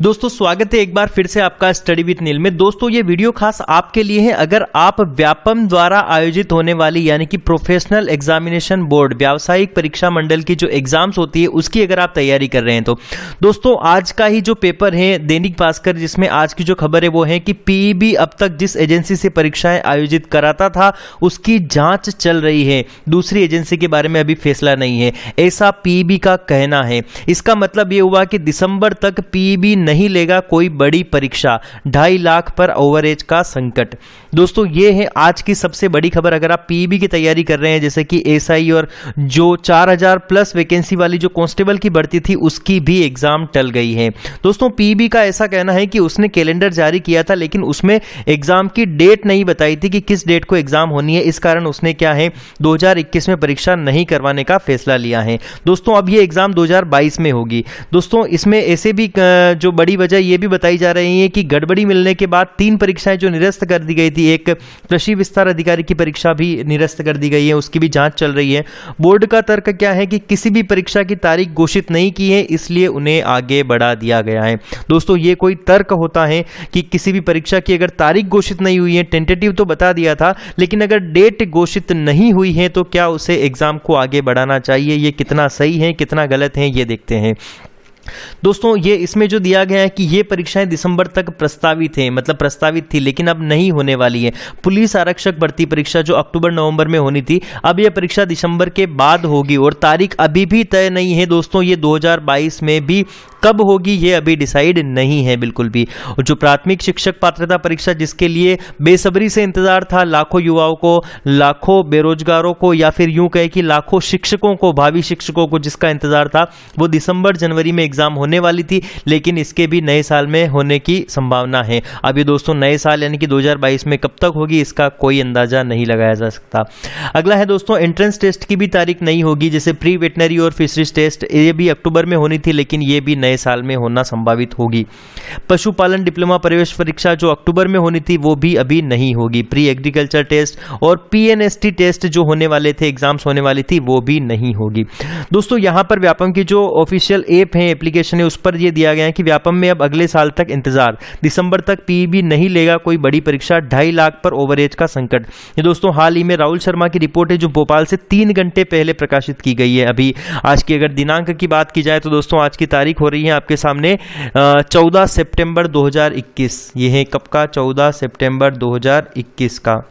दोस्तों स्वागत है एक बार फिर से आपका स्टडी विद नील में। दोस्तों ये वीडियो खास आपके लिए है अगर आप व्यापम द्वारा आयोजित होने वाली यानी कि प्रोफेशनल एग्जामिनेशन बोर्ड व्यावसायिक परीक्षा मंडल की जो एग्जाम्स होती है उसकी अगर आप तैयारी कर रहे हैं तो दोस्तों आज का ही जो पेपर है दैनिक भास्कर, जिसमें आज की जो खबर है वो है कि पीईबी अब तक जिस एजेंसी से परीक्षाएं आयोजित कराता था उसकी जांच चल रही है, दूसरी एजेंसी के बारे में अभी फैसला नहीं है, ऐसा पीईबी का कहना है। इसका मतलब ये हुआ कि दिसंबर तक पीईबी नहीं लेगा कोई बड़ी परीक्षा, 2.5 लाख पर ओवरेज का संकट। दोस्तों ये है आज की सबसे बड़ी खबर। अगर आप पीईबी की तैयारी कर रहे हैं जैसे कि एसआई और जो 4000 प्लस वैकेंसी वाली जो कांस्टेबल की भर्ती थी उसकी भी एग्जाम टल गई है। दोस्तों पीईबी का ऐसा कहना है कि उसने कैलेंडर जारी किया था लेकिन उसमें एग्जाम की डेट नहीं बताई थी कि किस डेट को एग्जाम होनी है, इस कारण उसने क्या है 2021 में परीक्षा नहीं करवाने का फैसला लिया है। दोस्तों अब ये एग्जाम 2022 में होगी। दोस्तों इसमें ऐसे भी जो बड़ी वजह ये भी बताई जा रही है कि गड़बड़ी मिलने के बाद 3 परीक्षाएं जो निरस्त कर दी गई थी, एक कृषि विस्तार अधिकारी की परीक्षा भी निरस्त कर दी गई है, उसकी भी जांच चल रही है। बोर्ड का तर्क क्या है कि किसी भी परीक्षा की तारीख घोषित नहीं की है इसलिए उन्हें आगे बढ़ा दिया गया है। दोस्तों ये कोई तर्क होता है कि किसी भी परीक्षा की अगर तारीख घोषित नहीं हुई है, टेंटेटिव तो बता दिया था लेकिन अगर डेट घोषित नहीं हुई है तो क्या उसे एग्जाम को आगे बढ़ाना चाहिए? ये कितना सही है कितना गलत है ये देखते हैं। दोस्तों ये इसमें जो दिया गया है कि ये परीक्षाएं दिसंबर तक प्रस्तावित है, मतलब प्रस्तावित थी लेकिन अब नहीं होने वाली है। पुलिस आरक्षक भर्ती परीक्षा जो अक्टूबर नवंबर में होनी थी अब यह परीक्षा दिसंबर के बाद होगी और तारीख अभी भी तय नहीं है। दोस्तों ये 2022 में भी कब होगी ये अभी डिसाइड नहीं है बिल्कुल भी। और जो प्राथमिक शिक्षक पात्रता परीक्षा जिसके लिए बेसब्री से इंतजार था लाखों युवाओं को, लाखों बेरोजगारों को, या फिर यूं कहे कि लाखों शिक्षकों को, भावी शिक्षकों को जिसका इंतजार था, वो दिसंबर जनवरी में एग्जाम होने वाली थी लेकिन इसके भी नए साल में होने की संभावना है। अब ये दोस्तों नए साल यानी कि 2022 में कब तक होगी इसका कोई अंदाजा नहीं लगाया जा सकता। अगला है दोस्तों एंट्रेंस टेस्ट की भी तारीख नहीं होगी, जैसे प्री वेटनरी और फिशरीज टेस्ट ये भी अक्टूबर में होनी थी लेकिन ये भी नए साल में होना संभावित होगी। पशुपालन डिप्लोमा प्रवेश परीक्षा जो अक्टूबर में होनी थी वो भी अभी नहीं होगी। प्री एग्रीकल्चर टेस्ट और पीएनएसटी टेस्ट जो होने वाले थे, एग्जाम्स होने वाली थी, वो भी नहीं होगी। दोस्तों यहां पर व्यापम की जो ऑफिशियल ऐप है, एप्लीकेशन है, उस पर यह दिया गया है कि व्यापम में अब अगले साल तक इंतजार, दिसंबर तक पीईबी नहीं लेगा कोई बड़ी परीक्षा, 2.5 लाख पर ओवरेज का संकट। ये दोस्तों हाल ही में राहुल शर्मा की रिपोर्ट है जो भोपाल से 3 घंटे पहले प्रकाशित की गई है। अभी आज की अगर दिनांक की बात की जाए तो दोस्तों आज की तारीख हो रही है आपके सामने 14 सितंबर 2021। ये है कब का? 14 सितंबर 2021 का।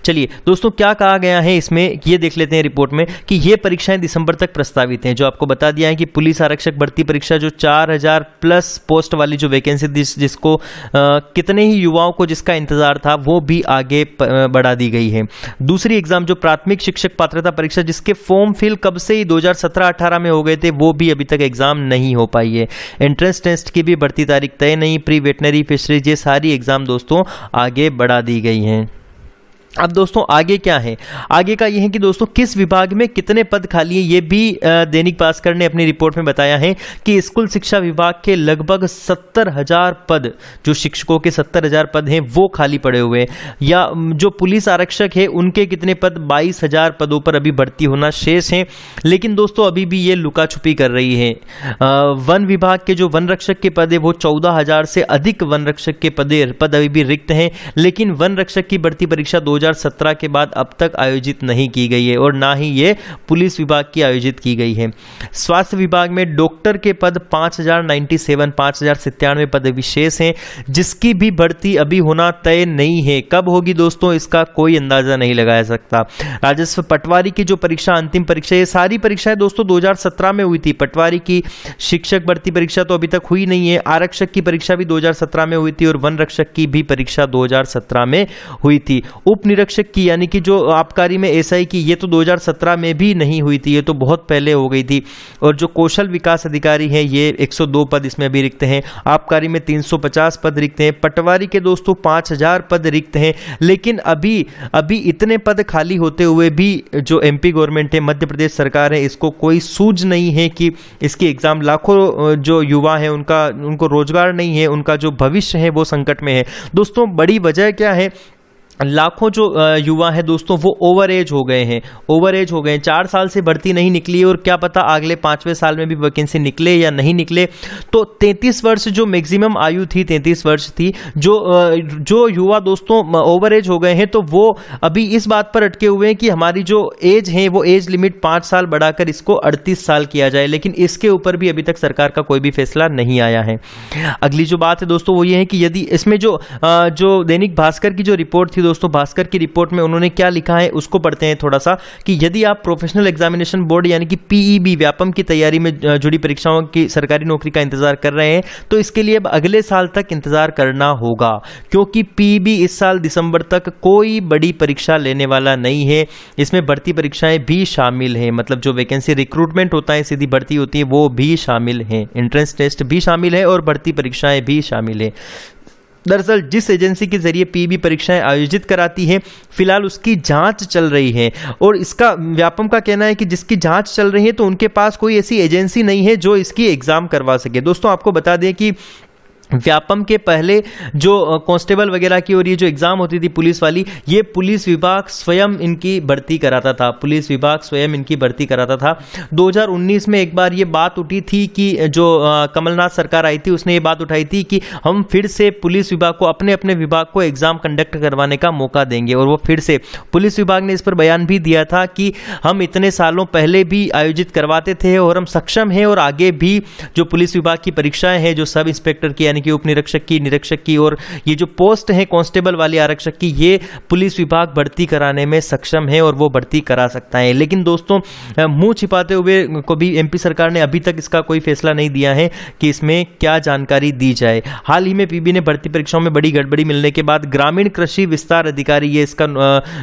चलिए दोस्तों क्या कहा गया है इसमें ये देख लेते हैं रिपोर्ट में कि ये परीक्षाएं दिसंबर तक प्रस्तावित हैं। जो आपको बता दिया है कि पुलिस आरक्षक भर्ती परीक्षा जो 4000 प्लस पोस्ट वाली जो वैकेंसी जिसको कितने ही युवाओं को जिसका इंतजार था वो भी आगे बढ़ा दी गई है। दूसरी एग्जाम जो प्राथमिक शिक्षक पात्रता परीक्षा जिसके फॉर्म फिल कब से ही 2017-18 में हो गए थे वो भी अभी तक एग्जाम नहीं हो पाई है। एंट्रेंस टेस्ट की भी भर्ती तारीख तय नहीं। प्री वेटनरी फिशरीज ये सारी एग्जाम दोस्तों आगे बढ़ा दी गई हैं। अब दोस्तों आगे क्या है? आगे का यह है कि दोस्तों किस विभाग में कितने पद खाली हैं ये भी दैनिक भास्कर ने अपनी रिपोर्ट में बताया है कि स्कूल शिक्षा विभाग के लगभग 70,000 पद, जो शिक्षकों के 70,000 पद हैं वो खाली पड़े हुए हैं। या जो पुलिस आरक्षक है उनके कितने पद, 22,000 पदों पर अभी भर्ती होना शेष है। लेकिन दोस्तों अभी भी ये लुका छुपी कर रही है। वन विभाग के जो वन रक्षक के पद है वो 14,000 से अधिक वन रक्षक के पद अभी भी रिक्त हैं लेकिन वन रक्षक की भर्ती परीक्षा 2017 के बाद अब तक आयोजित नहीं की गई है और ना ही ये पुलिस विभाग की आयोजित की गई है। स्वास्थ्य विभाग में डॉक्टर के पद 5,097 पद विशेष हैं जिसकी भी भर्ती अभी होना तय नहीं है। कब होगी दोस्तों इसका कोई अंदाजा नहीं लगाया सकता। राजस्व पटवारी की जो परीक्षा, अंतिम परीक्षा, ये सारी परीक्षाएं दोस्तों 2017 में हुई थी। पटवारी की शिक्षक भर्ती परीक्षा तो अभी तक हुई नहीं है। आरक्षक की परीक्षा भी 2017 में हुई थी और वन रक्षक की भी परीक्षा 2017 में हुई थी। उप निरीक्षक की यानी कि जो आबकारी में एसआई की ये तो 2017 में भी नहीं हुई थी, ये तो बहुत पहले हो गई थी। और जो कौशल विकास अधिकारी है ये 102 पद इसमें अभी रिक्त हैं। आबकारी में 350 पद रिक्त हैं। पटवारी के दोस्तों 5,000 पद रिक्त हैं। लेकिन अभी इतने पद खाली होते हुए भी जो एमपी गवर्नमेंट है, मध्य प्रदेश सरकार है, इसको कोई सूझ नहीं है कि इसकी एग्जाम, लाखों जो युवा है उनको रोजगार नहीं है, उनका जो भविष्य है वो संकट में है। दोस्तों बड़ी वजह क्या है? लाखों जो युवा हैं दोस्तों वो ओवर एज हो गए हैं, 4 साल से भर्ती नहीं निकली और क्या पता अगले 5वें साल में भी वैकेंसी निकले या नहीं निकले। तो 33 वर्ष जो मैक्सिमम आयु थी 33 वर्ष थी, जो युवा दोस्तों ओवर एज हो गए हैं तो वो अभी इस बात पर अटके हुए हैं कि हमारी जो एज है वो एज लिमिट 5 साल बढ़ाकर इसको 38 साल किया जाए, लेकिन इसके ऊपर भी अभी तक सरकार का कोई भी फैसला नहीं आया है। अगली जो बात है दोस्तों वो ये है कि यदि इसमें जो दैनिक भास्कर की जो रिपोर्ट थी दोस्तों, भास्कर की रिपोर्ट में उन्होंने क्या लिखा है उसको पढ़ते हैं थोड़ा सा, कि यदि आप प्रोफेशनल एग्जामिनेशन बोर्ड यानी कि पीईबी व्यापम की तैयारी में जुड़ी परीक्षाओं की सरकारी नौकरी का इंतजार कर रहे हैं तो इसके लिए अब अगले साल तक इंतजार करना होगा, क्योंकि पीईबी इस साल दिसंबर तक कोई बड़ी परीक्षा लेने वाला नहीं है। इसमें भर्ती परीक्षाएं भी शामिल हैं, मतलब जो वैकेंसी रिक्रूटमेंट होता है, सीधी भर्ती होती है, वो भी शामिल है, एंट्रेंस टेस्ट भी शामिल है और भर्ती परीक्षाएं भी शामिल है। दरअसल जिस एजेंसी के जरिए पीईबी परीक्षाएं आयोजित कराती है फिलहाल उसकी जांच चल रही है, और इसका व्यापम का कहना है कि जिसकी जांच चल रही है तो उनके पास कोई ऐसी एजेंसी नहीं है जो इसकी एग्जाम करवा सके। दोस्तों आपको बता दें कि व्यापम के पहले जो कांस्टेबल वगैरह की और ये जो एग्जाम होती थी पुलिस वाली, ये पुलिस विभाग स्वयं इनकी भर्ती कराता था, 2019 में एक बार ये बात उठी थी कि जो कमलनाथ सरकार आई थी उसने ये बात उठाई थी कि हम फिर से पुलिस विभाग को अपने विभाग को एग्जाम कंडक्ट करवाने का मौका देंगे, और वो फिर से पुलिस विभाग ने इस पर बयान भी दिया था कि हम इतने सालों पहले भी आयोजित करवाते थे और हम सक्षम हैं, और आगे भी जो पुलिस विभाग की परीक्षाएं हैं जो सब इंस्पेक्टर की की उप निरीक्षक की, निरीक्षक की और ये जो पोस्ट है कांस्टेबल वाली आरक्षक की, ये पुलिस विभाग भर्ती कराने में सक्षम है और वो भर्ती करा सकता है। लेकिन दोस्तों मुंह छिपाते हुए को भी एमपी सरकार ने अभी तक इसका कोई फैसला नहीं दिया है कि इसमें क्या जानकारी दी जाए। हाल ही में पीबी ने भर्ती परीक्षाओं में बड़ी गड़बड़ी मिलने के बाद ग्रामीण कृषि विस्तार अधिकारी, ये इसका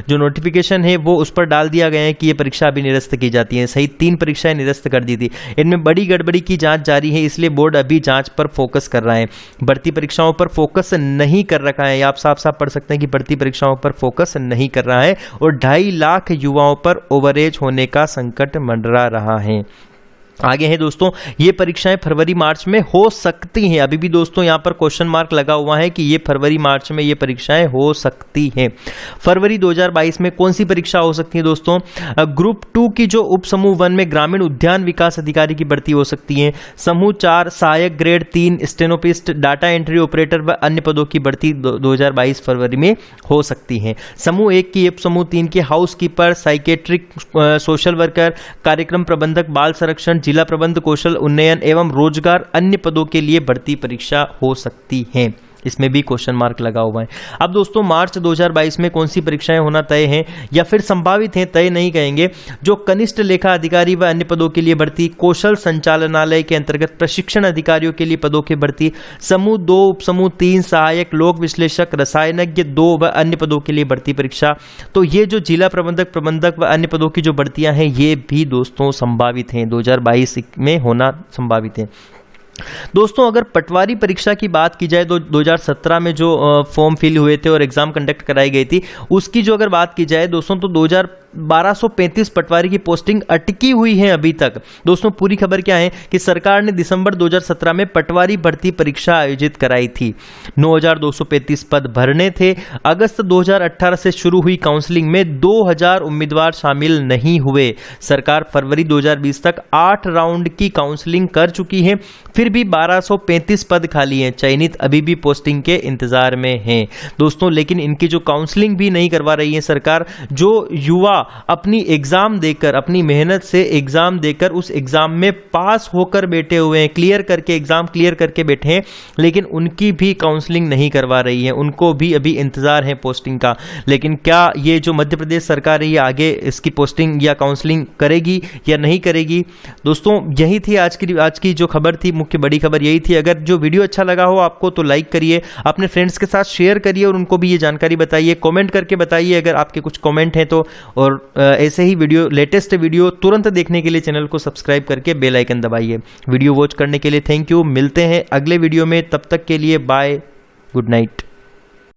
जो नोटिफिकेशन है वो उस पर डाल दिया गया है कि ये परीक्षा अभी निरस्त की जाती है। सही 3 परीक्षाएं निरस्त कर दी थी, इनमें बड़ी गड़बड़ी की जांच जारी है, इसलिए बोर्ड अभी जांच पर फोकस कर रहा है, भर्ती परीक्षाओं पर फोकस नहीं कर रखा है। आप साफ साफ पढ़ सकते हैं कि भर्ती परीक्षाओं पर फोकस नहीं कर रहा है और 2.5 लाख युवाओं पर ओवरेज होने का संकट मंडरा रहा है। आगे है दोस्तों, ये परीक्षाएं फरवरी मार्च में हो सकती हैं। अभी भी दोस्तों यहाँ पर क्वेश्चन मार्क लगा हुआ है कि ये फरवरी मार्च में ये परीक्षाएं हो सकती हैं। फरवरी 2022 में कौन सी परीक्षा हो सकती है दोस्तों? ग्रुप 2 की जो उप समूह 1 में ग्रामीण उद्यान विकास अधिकारी की भर्ती हो सकती है। समूह 4 सहायक ग्रेड 3 स्टेनोपिस्ट, डाटा एंट्री ऑपरेटर व अन्य पदों की भर्ती 2022 फरवरी में हो सकती है। समूह 1 की उप समूह 3 के house keeper, psychiatric, social worker, कार्यक्रम प्रबंधक, बाल संरक्षण, जिला प्रबंध, कौशल उन्नयन एवं रोजगार अन्य पदों के लिए भर्ती परीक्षा हो सकती है। इसमें भी क्वेश्चन मार्क लगा हुआ है। अब दोस्तों मार्च 2022 में कौन सी परीक्षाएं होना तय हैं या फिर संभावित हैं, तय नहीं कहेंगे। जो कनिष्ठ लेखा अधिकारी व अन्य पदों के लिए भर्ती, कौशल संचालनालय के अंतर्गत प्रशिक्षण अधिकारियों के लिए पदों की भर्ती, समूह 2 उप समूह 3 सहायक लोक विश्लेषक, रसायनज्ञ 2 व अन्य पदों के लिए भर्ती परीक्षा। तो ये जो जिला प्रबंधक व अन्य पदों की जो भर्तियां हैं ये भी दोस्तों संभावित हैं, 2022 में होना संभावित है। दोस्तों अगर पटवारी परीक्षा की बात की जाए तो 2017 में जो फॉर्म फिल हुए थे और एग्जाम कंडक्ट कराई गई थी उसकी जो अगर बात की जाए दोस्तों तो 1235 पटवारी की पोस्टिंग अटकी हुई है अभी तक। दोस्तों पूरी खबर क्या है कि सरकार ने दिसंबर 2017 में पटवारी भर्ती परीक्षा आयोजित कराई थी। 9235 पद भरने थे। अगस्त 2018 से शुरू हुई काउंसलिंग में 2000 उम्मीदवार शामिल नहीं हुए। सरकार फरवरी 2020 तक 8 राउंड की काउंसलिंग कर चुकी है, फिर भी 1235 पद खाली हैं। चयनित अभी भी पोस्टिंग के इंतजार में हैं दोस्तों, लेकिन इनकी जो काउंसलिंग भी नहीं करवा रही है सरकार। जो युवा अपनी एग्जाम देकर, अपनी मेहनत से एग्जाम देकर उस एग्जाम में पास होकर बैठे हुए हैं, एग्जाम क्लियर करके बैठे हैं, लेकिन उनकी भी काउंसलिंग नहीं करवा रही है, उनको भी अभी इंतजार है पोस्टिंग का। लेकिन क्या ये जो मध्य प्रदेश सरकार है ये आगे इसकी पोस्टिंग या काउंसलिंग करेगी या नहीं करेगी? दोस्तों यही थी आज की जो खबर थी, मुख्य बड़ी खबर यही थी। अगर जो वीडियो अच्छा लगा हो आपको तो लाइक करिए, अपने फ्रेंड्स के साथ शेयर करिए और उनको भी ये जानकारी बताइए, कमेंट करके बताइए अगर आपके कुछ कमेंट हैं तो। और ऐसे ही लेटेस्ट वीडियो तुरंत देखने के लिए चैनल को सब्सक्राइब करके बेल आइकन दबाइए। वीडियो वॉच करने के लिए थैंक यू। मिलते हैं अगले वीडियो में, तब तक के लिए बाय, गुड नाइट।